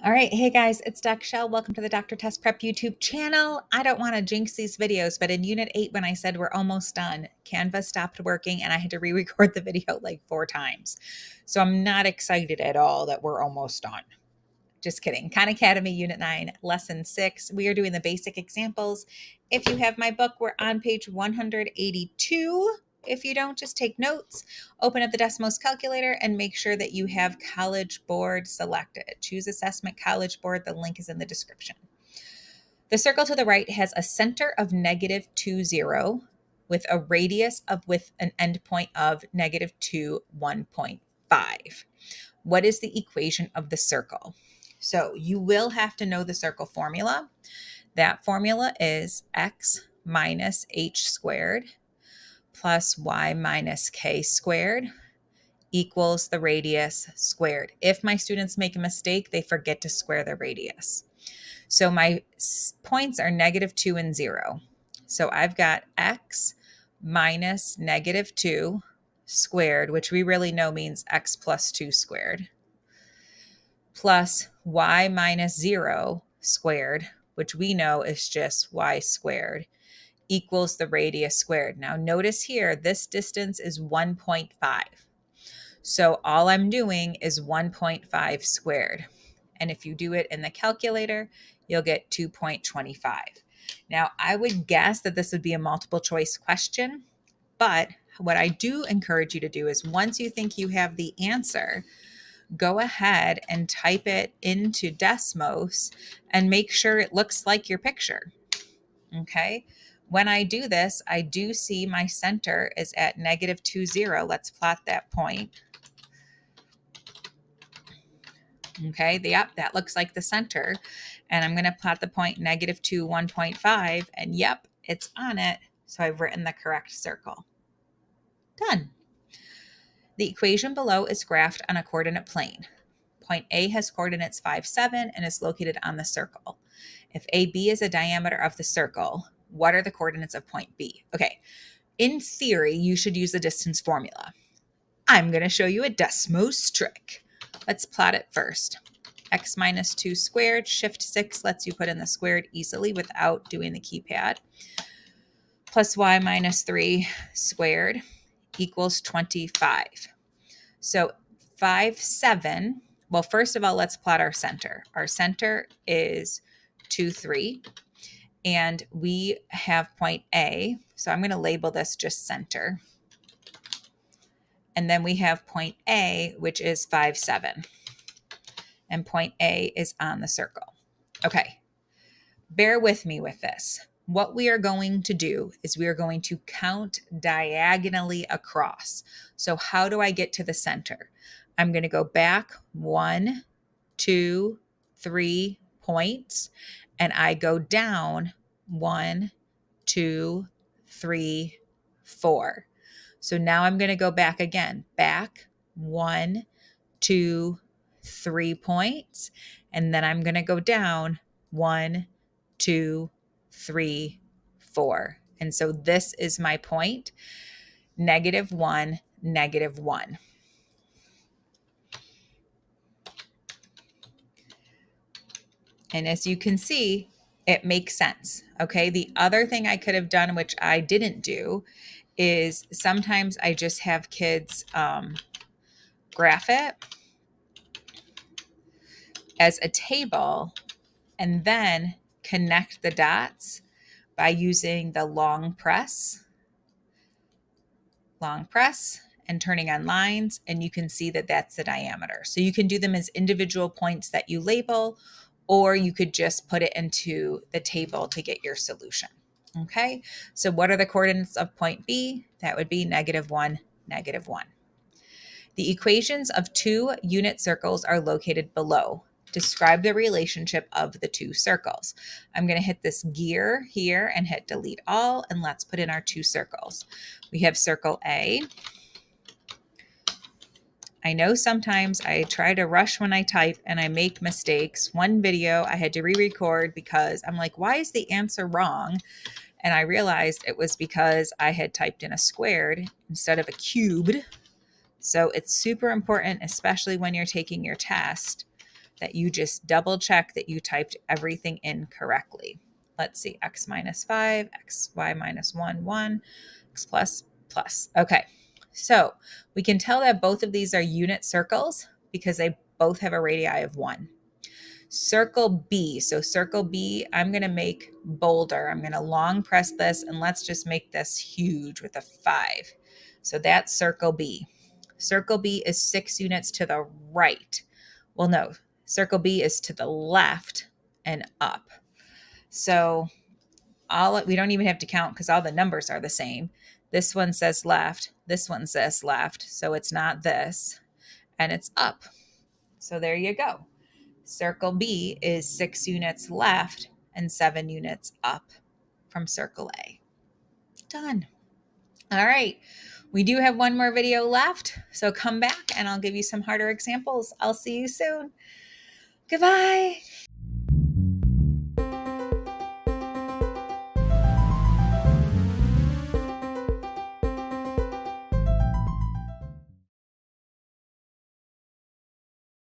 All right. Hey guys, it's Dr. Chelle. Welcome to the Dr. Test Prep YouTube channel. I don't want to jinx these videos, but in Unit 8, when I said we're almost done, Canva stopped working and I had to re-record the video like 4 times. So I'm not excited at all that we're almost done. Just kidding. Khan Academy Unit 9, Lesson 6. We are doing the basic examples. If you have my book, we're on page 182. If you don't, just take notes, open up the Desmos calculator, and make sure that you have College Board selected. Choose Assessment College Board. The link is in the description. The circle to the right has a center of -2, 0 with a radius with an endpoint of -2, 1.5. What is the equation of the circle? So you will have to know the circle formula. That formula is x minus h squared plus y minus k squared equals the radius squared. If my students make a mistake, they forget to square the radius. So my points are -2 and 0. So I've got x minus -2 squared, which we really know means x plus 2 squared, plus y minus 0 squared, which we know is just y squared, equals the radius squared. Now notice here, this distance is 1.5. So all I'm doing is 1.5 squared. And if you do it in the calculator, you'll get 2.25. Now I would guess that this would be a multiple choice question, but what I do encourage you to do is once you think you have the answer, go ahead and type it into Desmos and make sure it looks like your picture. Okay. When I do this, I do see my center is at -2, 0. Let's plot that point. Okay. Yep, that looks like the center. And I'm going to plot the point -2, 1.5. And yep, it's on it. So I've written the correct circle. Done. The equation below is graphed on a coordinate plane. Point A has coordinates 5, 7 and is located on the circle. If AB is the diameter of the circle, what are the coordinates of point B? Okay, in theory, you should use the distance formula. I'm going to show you a Desmos trick. Let's plot it first. X minus 2 squared, shift 6 lets you put in the squared easily without doing the keypad, plus y minus 3 squared equals 25. So 5, 7. Well, first of all, let's plot our center. Our center is 2, 3. And we have point A. So I'm going to label this just center. And then we have point A, which is 5, 7. And point A is on the circle. Okay. Bear with me with this. What we are going to do is we are going to count diagonally across. So how do I get to the center? I'm going to go back 1, 2, 3 points, and I go down 1, 2, 3, 4. So now I'm going to go back again, back 1, 2, 3 points, and then I'm going to go down 1, 2, 3, 4. And so this is my point, -1, -1. And as you can see, it makes sense. Okay. The other thing I could have done, which I didn't do, is sometimes I just have kids graph it as a table and then connect the dots by using the long press and turning on lines, and you can see that that's the diameter. So you can do them as individual points that you label, or you could just put it into the table to get your solution. Okay, so what are the coordinates of point B? That would be -1, -1. The equations of 2 unit circles are located below. Describe the relationship of the 2 circles. I'm going to hit this gear here and hit delete all, and let's put in our 2 circles. We have circle A. I know sometimes I try to rush when I type and I make mistakes. One video I had to re-record because I'm like, why is the answer wrong? And I realized it was because I had typed in a squared instead of a cubed. So it's super important, especially when you're taking your test, that you just double check that you typed everything in correctly. Let's see, x minus 5, x, y minus 1, 1, x plus, plus. Okay, so we can tell that both of these are unit circles because they both have a radii of 1. Circle B. So circle B, I'm going to make bolder. I'm going to long press this, and let's just make this huge with a 5. So that's circle B. Circle B is 6 units to the right. Well, no, circle B is to the left and up. So we don't even have to count because all the numbers are the same. This one says left. This one says left. So it's not this, and it's up. So there you go. Circle B is 6 units left and 7 units up from circle A. Done. All right. We do have one more video left, so come back and I'll give you some harder examples. I'll see you soon. Goodbye.